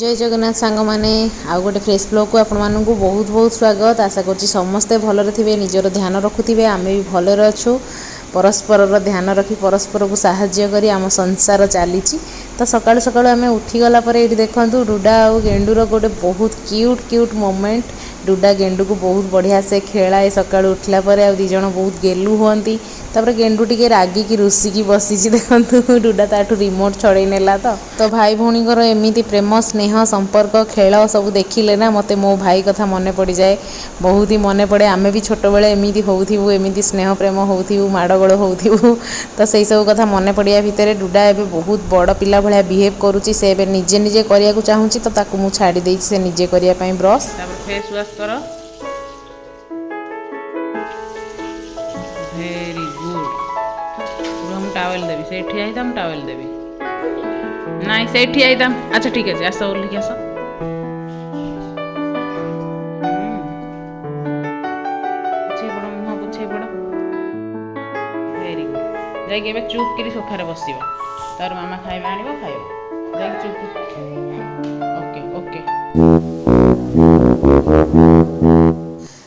जय जगन्नाथ सांग माने आउ गोटे फ्रेश ब्लॉग को आपण मानू बहुत बहुत स्वागत। आशा कर समस्ते भलरे थे, निजर ध्यान रखुवे, आम भी भलरे अच्छु। परस्पर ध्यान रखी परस्पर को साहाय्य करी आम संसार चली। तो सका सका आम उठीगला ये देखूँ डुडा और गेंडूर गोटे बहुत क्यूट क्यूट मोमेंट। डुडा गेंडू को बहुत बढ़िया से खेलाए सका उठला दिज बहुत गेलु हमें। तापर गेंडू टी रागिकी रुसिकी बसी देखु डुडा ताठू रिमोट छड़े नेला। तो भाई भौणीकर एमती प्रेम स्नेह संपर्क खेल सब देखिले ना मते मो भाई कथा मन पड़ जाए, बहुत ही मन पड़े। आमे भी छोट बेले एमती होउथिबु, एमती स्नेह प्रेम होउथिबु, माड़गोड़ होउथिबु। तो सही सब कथा मन पड़िया भितर डुडा एबे बहुत बड़ पिला भलिया बिहेव करूची। से एबे निजे निजे करिया को चाहूची, तो ताकू मु छाड़ी देइछि से निजे करिया पई ब्रश। तापर फेस वॉश करो। Very good. हम टॉवेल देबी, से ठिया ही हम टॉवेल देबी। नहीं से ठिया ही दम। अच्छा ठीक है, आस ओल्ली आस। Very good. जाइए चुप करी सोफारे बस। तार मामा खाଇବା आनिबो खाइबो। जाइए चुप। Okay okay.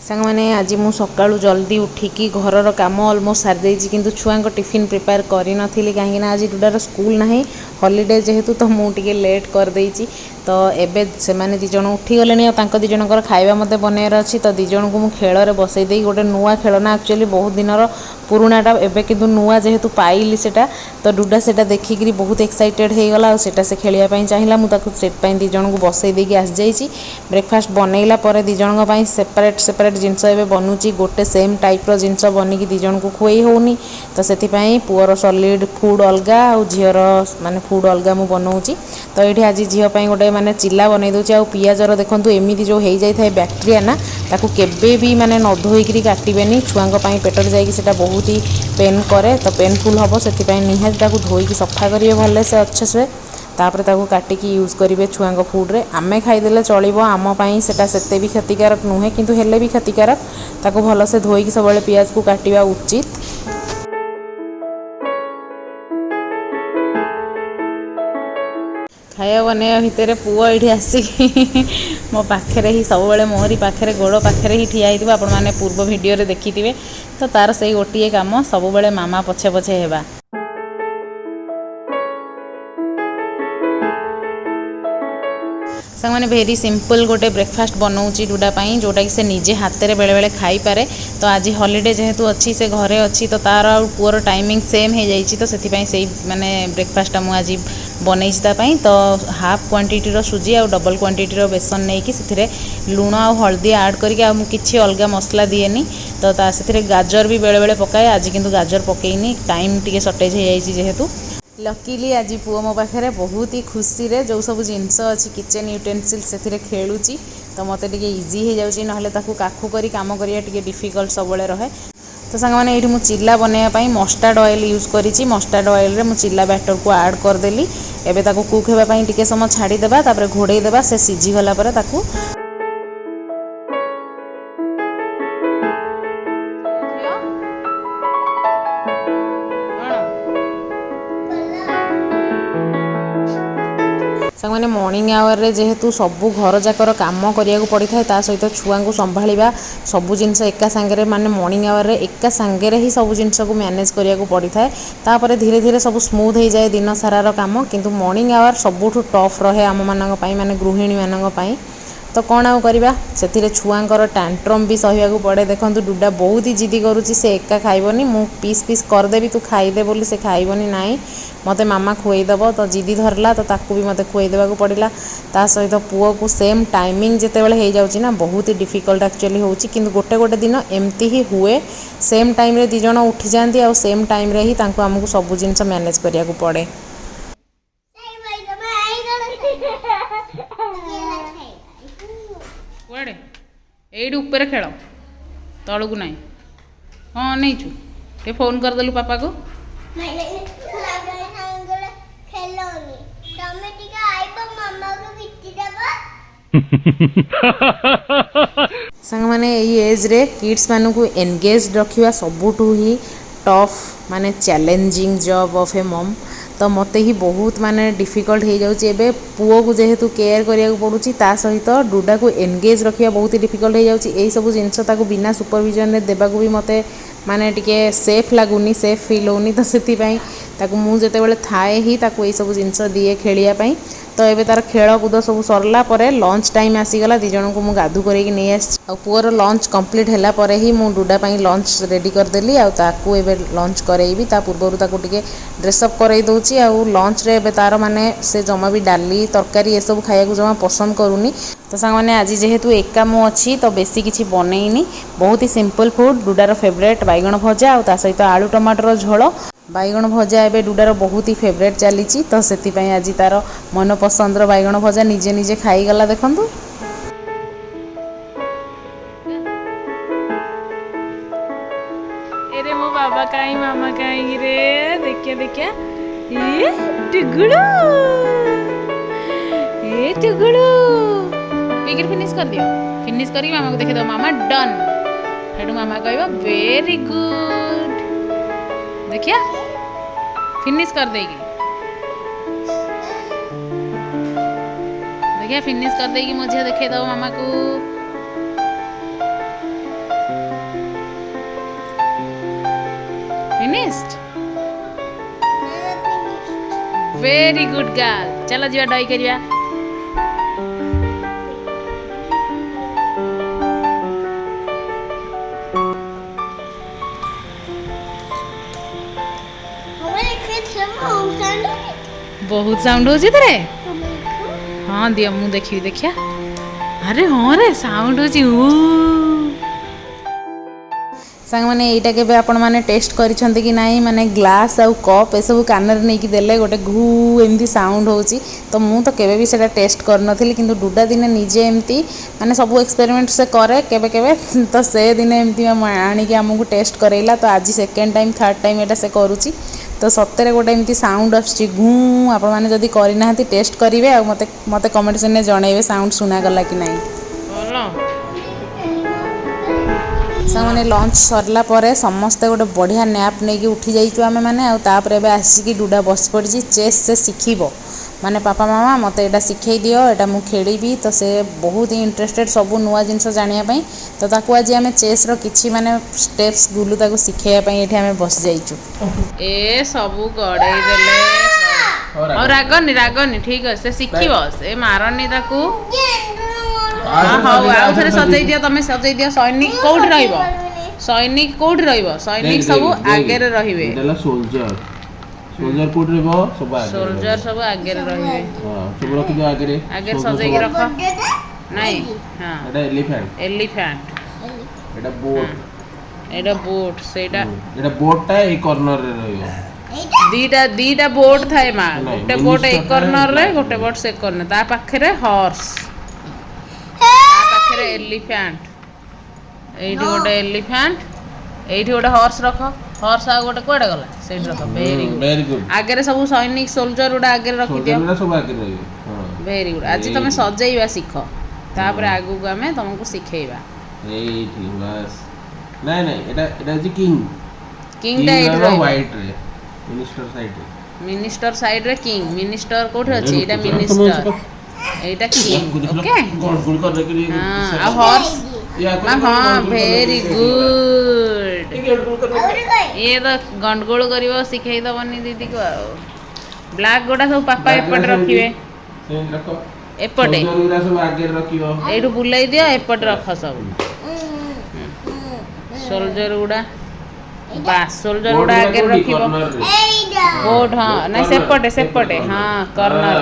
सांग मैंने आज मु सकाळु जल्दी उठिकी घरर काम ऑलमोस्ट सारी देइछि, किंतु छुआ को टिफिन प्रिपेयर करी नथिली कहीं आज डुडार स्कूल नाही, हॉलिडे जेहेतु। तो मु टिके लेट कर देइछि। तो एबे से माने दिज उठी गले और तांको दिज खाଇବା मते बनैर अछि। तो दिज को मु खेल रे बसई देई गोटे नुआ खेलना एक्चुअली बहुत दिनर पुराणाटा एबे किंतु नुआ जेहेतु पाइली सेटा। तो डुडा सेटा देखिकी बहुत एक्साइटेड हो गला और सेटा से खेलिया पई चाहिला। मु ताकू सेट पई दिज को बसई देकी आस जाइछि। ब्रेकफास्ट बनैला परे दिज पई सेपरेट सेपरेट जिनस एबे बनूची, गोटे सेम टाइप रो जिनस बनिकी दिज को खुई होउनी। तो सेथिपई पुअर सॉलिड फूड अलगा और झीर माने फूड अलगा मु बनाऊची। तो ये आज झील पई गोटे माने चिल्ला बनई दउची। आ पियाजर देखंतु एमिति जो हेई जाय थाए बैक्टेरिया ना, ताकू केबे भी माने न धोईकरी काटिबेनी। छुआंग पई पेटर जाईकी सेटा बहुत ही पेन करे, तो पेनफुल हबो। सेथिपई निहाती ताकू धोईकी सफा करिवे भले से अच्छे से। तापर ताकू काटिकी यूज करेंगे छुआंग फुड रे। आमे खाईदेले चलिबो, आम पई सेटा सेते भी क्षतिकारक नुहे, किंतु हेले भी क्षतिकारक। ताकू भल से धोईकी सब पियाज को काटिबा उचित। खाया बनैया भितर पुआ ये आसिक मो पाखे ही सब मोहरी पाखे गोड़ पाखे ही ठिया होइतिबा। आपण माने पूर्व वीडियो रे देखिथिबे। तो तार सही गोटिए काम सब मामा पछे पछे हेबा। सांग मैंने भेरी सिंपल गोटे ब्रेकफास्ट बनाऊँगी डुडा पाई, जोटा कि से निजे हाथ में बेले बेले खाई पारे। तो आज हॉलिडे जेहेतु अच्छी से घरे अच्छी, तो तार पुअर टाइमिंग सेम हो जाइए। तो से माने ब्रेकफास्ट मुझे बनई। तो हाफ क्वांटिटी रो सुजी आ डबल क्वांटिटी रो बेसन नहीं कि से लुण आ हल्दी ऐड करके किसी अलग मसला दिएनी। तो से गाजर भी बेले बेले पकाए, आज किंतु गाजर पकईनी, टाइम टी सर्टेज हो जाइए जेहेतु। लकीली आज पुओ मो पाखे बहुत ही खुशी रे जो सब जिनस अच्छी किचन यूटेनसिल से खेलुची। तो मत टे इजी हो जाऊँगी, ना ताकू काखू करी काम करिया टिके डिफिकल्ट सब रहे। तो सांग मैंने ये चिल्ला बनैया मस्टार्ड ऑयल यूज करी। मस्टार्ड ऑयल रे मु चिल्ला बैटर को ऐड करदेली। एबे ताकू कुक होगा टिके समय छाड़ीदेबा, तापर घोड़े देबा। से सीझी गला परे ताकू सांग मैंने मॉर्निंग आवर रे जेहेतु सबू घर जाकर काम करिया को पड़ी था, ता सहित छुआ को संभालिबा सबू जिनस एका सांगे माने मॉर्निंग आवर रे एका सांगे ही सबू जिनस को मैनेज करिया को पड़ी था। तापर धीरे धीरे सब स्मूथ हो जाए दिन सारार काम, किंतु मॉर्निंग आवर सबुठु टफ रहे आम मानक पई, माने गृहिणी मानक पई। तो कौन आउ करबा, से छुआंकर टैंट्रम भी सहिया को पड़े। देखंतु डुडा बहुत ही जिदी करुच्ची, से एका खाइबनी, मु पीस पीस करदेवी तू खाइदे बोली से खाइबनी नाई, मते मामा खुएदेव। तो जिदी धरला, तो ताकू भी मते खुएदेवा को पड़िला। ता सहित पुओ को सेम टाइमिंग जेतेबेले हो जाउची ना, बहुत ही डिफिकल्ट एक्चुअली होउची। किंतु गोटे गोटे दिन एमती ही हुए, सेम टाइम रे दी जण उठी जांती आ सेम टाइम रे ही तांको हमकु सब जिंस मैनेज करिया को पड़े। कुआड़े एइड ऊपर खेल तलू को नहीं। हाँ नहीं छु टे फोन करदेलु पापा को। सांग माने एज रे किड्स मानू को एंगेज रखिया सबुठु ही टफ माने चैलेंजिंग जॉब ऑफ ए मम। तो मते ही बहुत माने डिफिकल्ट हो जाउची एबे पुओ को जेहेतु केयर करिया पड़ुची ता सहित डुडा को एंगेज रखिया बहुत ही डिफिकल्ट हो जाउची एई सब जिंस ताको बिना सुपरविजन रे देबा को भी मते माने टिके सेफ लागुनी सेफ फील होनी तो सेति पई ताको मु जेते बेले थाए ही ताको एई सब जिंस दिए खेलिया पई तो एबे तार खेल कूद सब सरला परे लंच टाइम आसीगला दी जन को मु गाधु करके नहीं आसी आ पुअर लंच कंप्लीट हैला परे ही मु डुडा पई लंच रेडी कर देली आ ताको एबे लंच करेइबी ता पूर्वरु ताको टिके ड्रेस अप करई दोची आ लंच रे एबे तार माने से जमा भी डाली तरकारी ए सब खाया को जमा पसंद करूनी तो सांग माने आज जेहेतु एका मु अच्छी तो बेसी किछि बनैनी बहुत ही सिंपल फूड डुडार फेवरेट बैगण भजा आ ता सहित आलू टमाटर झोल बैगण भजा एबे डुडार बहुत ही फेवरेट चली तो से आज तार मन पसंद बैगण भजा निजे निजे खाईगला देखंतु एरे मो बाबा काई मामा काई रे देखिया देखिया ए टुगड़ू बिगर फिनिश कर दियो फिनिश करी मामा को देखे दो मामा डन हेडू मामा कहबा वेरी गुड देखिया फिनिश कर देगी देखिया फिनिश कर देगी मुझे देखे दो मामा को फिनिश्ड वेरी गुड गर्ल चलो जीवा डाई करिया बहुत साउंड होची तरे हाँ दिया मु देखी देखिया अरे हाँ रे साउंड होची सांग माने एटा केबे आपण माने टेस्ट करिसंते कि नाही माने ग्लास आउ कप ए सब कानर नै कि देले गोटे घू एमती साउंड होची तो मु तो केबे भी सेटा टेस्ट कर नथिली किंतु डुडा दिने निजे एमती माने सब एक्सपेरिमेंट से करे केबे केबे तो से दिने एमती आनी कि हमकु टेस्ट करेला तो आज सेकंड टाइम थर्ड टाइम एटा से करूची तो सत्तरे गोटे एमती साउंड आछी घू आपण माने जदी करि नाहती टेस्ट करिवे आ मते मते कमेंट सेने जणाइबे साउंड सुना गला कि नाही सामने लंच सरला परे समस्ते गोटे बढ़िया नैप नहीं कि उठी जाइचु आमे माने आ तापर एबे आसिकी डुडा बस पड़ी चेस से शिखिबो माने पापा मामा मते एटा सिखै दियो एटा मु खेलिबी तो से बहुत ही इंटरेस्टेड सब नुआ जिनस जानिया पई तो ताको आज आमे चेस रो किछि माने स्टेप्स गुलु ताको सिखैया पई एठी आमे बस जाइचु ए सब गड़ै देले और रागनी ठीक है से सिखिबो से मारनी ताको हाँ थे सजाई दिया तुम सजाई दिया सैनिक कौट सैनिक सब आगे रहिबे सोल्जर कोड रे सब आगे सोल्जर सब आगे रहिबे हां सब रख दियो आगे सजाई के रख नहीं हां एलिफेंट एटा बोट सेटा एटा बोटटा ए कॉर्नर रे रहियो दीटा बोट थाए मा गोटे बोट एक कॉर्नर रे गोटे बोट से कॉर्नर ता पाखरे हॉर्स पाखरे एलिफेंट एठी गोटे एलिफेंट एठी गोटे हॉर्स रख हॉर्स आ गोटे कोडे गला सेठ रख वेरी गुड आगे सब सैनिक सोल्जर उडा आगे रखि दियो सब आगे रहियो हां वेरी गुड आज तुम सजाइबा सिखो तापर आगु को हमें तुमको सिखेइबा एठी बस नहीं एटा जी किंग दा एठी रह व्हाइट रे मिनिस्टर साइड रे किंग मिनिस्टर कोठे अछि एटा मिनिस्टर एटा किंग ओके गुड कर देके हां आ हॉर्स हां वेरी गुड ये तो गंडगोल करिवो सिखै दबनी दीदी को ब्लैक गोडा सब पापा एपट रखिवे रखो एपटे सोल्जर सब आगे रखियो एठु बुलाई दियो एपट रख सब सोल्जर गुडा बास सोल्जर गुडा आगे रखियो बोर्ड हां नहीं सेपटे हां कॉर्नर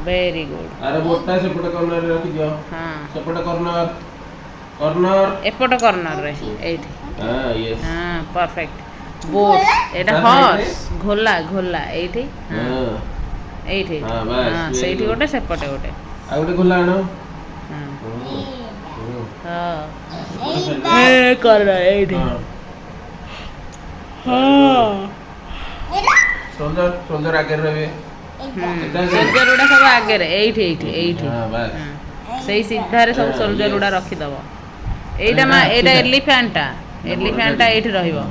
वेरी गुड अरे बोटटा सेपटे कॉर्नर रे रखि दियो हां सेपटे कॉर्नर एपट कॉर्नर रे एठी हां यस हां परफेक्ट बोट एटा हॉर्स घोला एठी हां एठी हां सेठी गोटे सेपटे गोटे आ गोटे घोला आनो हां ए कर एठी हां सोल्जर आगे रहबे सोल्जर उडा सब आगे रे एठी हां बस सही सीधा रे सब सोल्जर उडा रखि दबो एटा मा एटा एलिफेंटा एठी रहिबो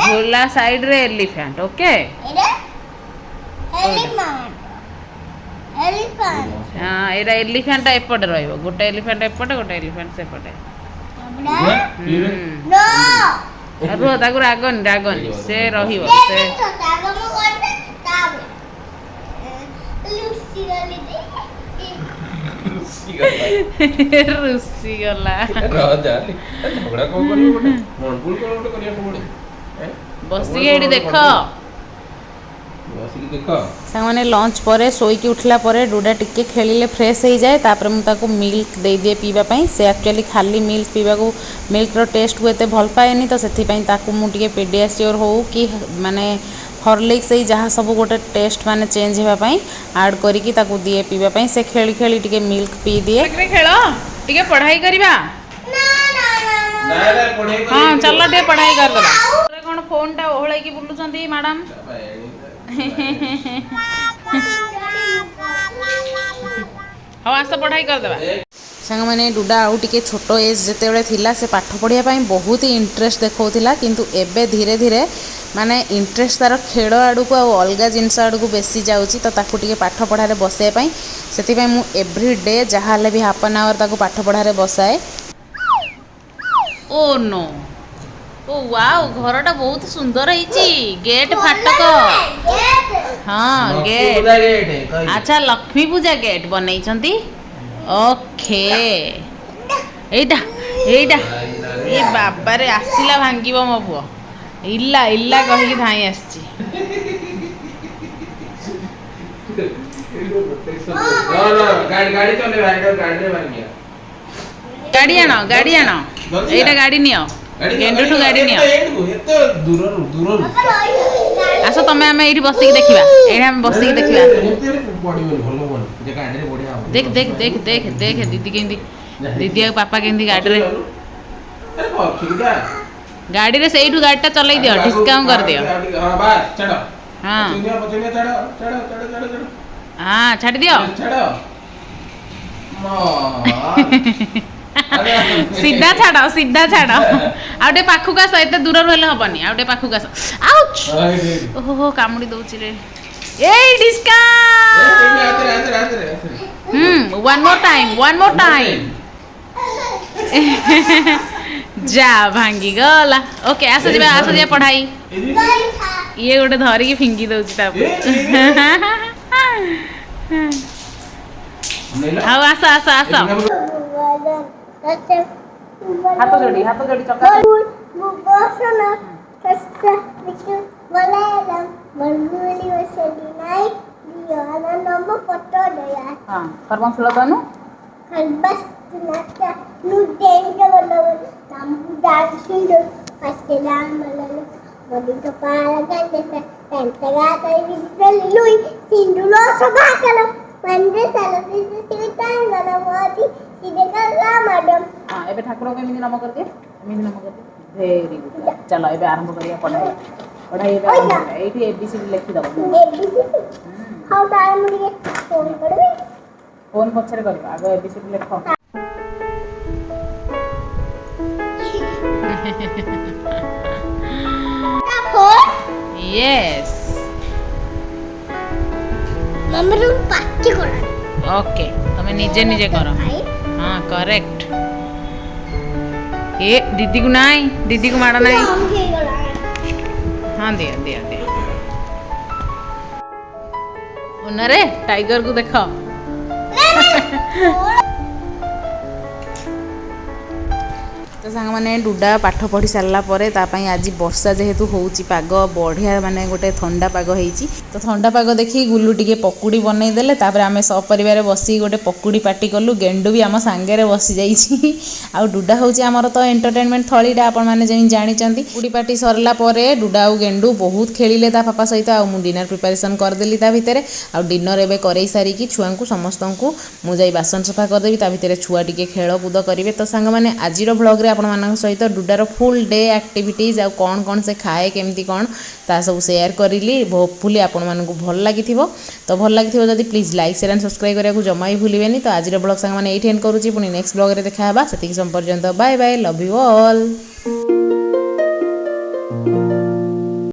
घोड़ा साइड रे एलिफेंट ओके हाँ एटा एलिफेंट एपटे रहिबो गोटे एलिफेंट एपटे गोटे एलिफेंट सेपटे रुह ताकू रागन रागन से रहिबो से रुसी गला बसी एडी देख सामने लंच पर शोईकी उठला पर डुडा टिके खेलिले फ्रेश हो जाए तापर मु ताको मिल्क दे दिए पीवा पई से एक्चुअली खाली मिल्क पीवा को मिल्क रो टेस्ट को एते भल पाएनी तो सेथि पई ताको मु टिके पेडियाश्योर हो कि माने हॉर्लिक्स से जहाँ सब गोटे टेस्ट माने चेंज होगा पई ऐड करिकी ताको दिए पीवा पई से खेली खेली टिके मिल्क पी दिए खेल टिके पढ़ाई करबा हां चलो टे पढ़ाई कर दबा कोन फोन टा ओहळै की बुलुचंती मैडम हाँ आस पढ़ाई करदेवा सांग मैंने डुडा आउ टिके छोट एज जिते थिला से पाठ पढ़ाई बहुत ही इंटरेस्ट देखा किंतु एबे धीरे धीरे माने इंटरेस्ट तार खेल आड़ को अलग जिनस आड़ को बेसी जाऊँगी तो ताकू टिके पाठ पढ़ारे बसाई से मु एव्री डे जहाँ भी हाफ एन आवर ताकू पाठ पढ़ारे बसाए ओ नो ओ वाओ घरटा बहुत सुंदर है गेट फाटक हाँ गेट अच्छा लक्ष्मी पूजा गेट बनई ओके एटा एटा ये बाबा रे आसिला भांगिबो मो पुओ इल्ला इल्ला कहि कि धाई आछि गाड़ी चले गाड़ी भांगिया गाड़ी आनो एटा गाड़ी नियो गेंडुठू गाड़ी नियो दूर आसो तमे आमे एठी बसिक देखिबा एठी आमे बसिक देखिबा देख देख देख देख देख दीदी केंदी दीदी आ पापा केंदी गाड़ी रे सेठू गाड़ीटा चलाई दियो डिस्काउंट कर दियो हां बास चढ़ो हां चढ़ो हां छाड़ दियो सीधा छाड़ आउटे पाखु का सहित दूर रहले हबनी आउटे पाखु का आउच ओहो कामुडी दउची रे a discount one more time जा भांगी गला ओके आस जा पढ़ाई ये गोटे धरिकी फिंगी दउची ता हाँ आस हाथ जोड़ी चक्का हाँ कर्मशाला तनु ठाकुर को एमती नाम कर दिए वेरी गुड चलो ये आरंभ करिया पढ़ाई ये एबीसीडी लिखि दबो फोन पछरे करबा आगो एबीसीडी लिखो यस मम्मी रू पाटी करा ओके तमे निजे निजे करो हां करेक्ट ए दीदी को नहीं दीदी को मारा नहीं हाँ दिया दिया दिया उनरे टाइगर को देखो तो सांग मैंने डुडा पाठ पढ़ी सारा पर आज वर्षा जेहेतु होची पाग बढ़िया माने गोटे ठंडा पाग होईची तो ठंडा पाग देखी गुल्लू टिके पकुड़ी बनई देले तापर आमे सब परिवार बसी गोटे पकुड़ी पार्टी कलु गेंडू भी आम सांगे बसी जाइछि आ डुडा होची हमर तो एंटरटेनमेंट थळीडा आपण माने जेनी जानिचंती पकुड़ी पार्टी सरला परे डुडा आ गेंडू बहुत खेलिले ता पापा सहित आ मु डिनर प्रिपरेशन कर देली ता भितरे आ डिनर एबे करई सारी की छुआ को समस्तंकु मु जाई बासन सफा कर देबी ता भितरे छुआ टिके खेल कूद करिवे तो सांग माने आजिरो व्लॉग रे आपण मानक सहित डुडार फुल डे एक्टिविटीज आ कौन कौन से खाए केमती कौन ता सब शेयर करिली होपफुली आपण मानक भल लागिथिबो तो भल लागिथिबो जदी please like share and subscribe करिया को जमा ही भूलिबेनी तो आजिरो व्लॉग सांग माने एठी एंड करूची पुनी नेक्स्ट व्लॉग रे देखा हेबा सेति की संपर्यंत bye bye love you all.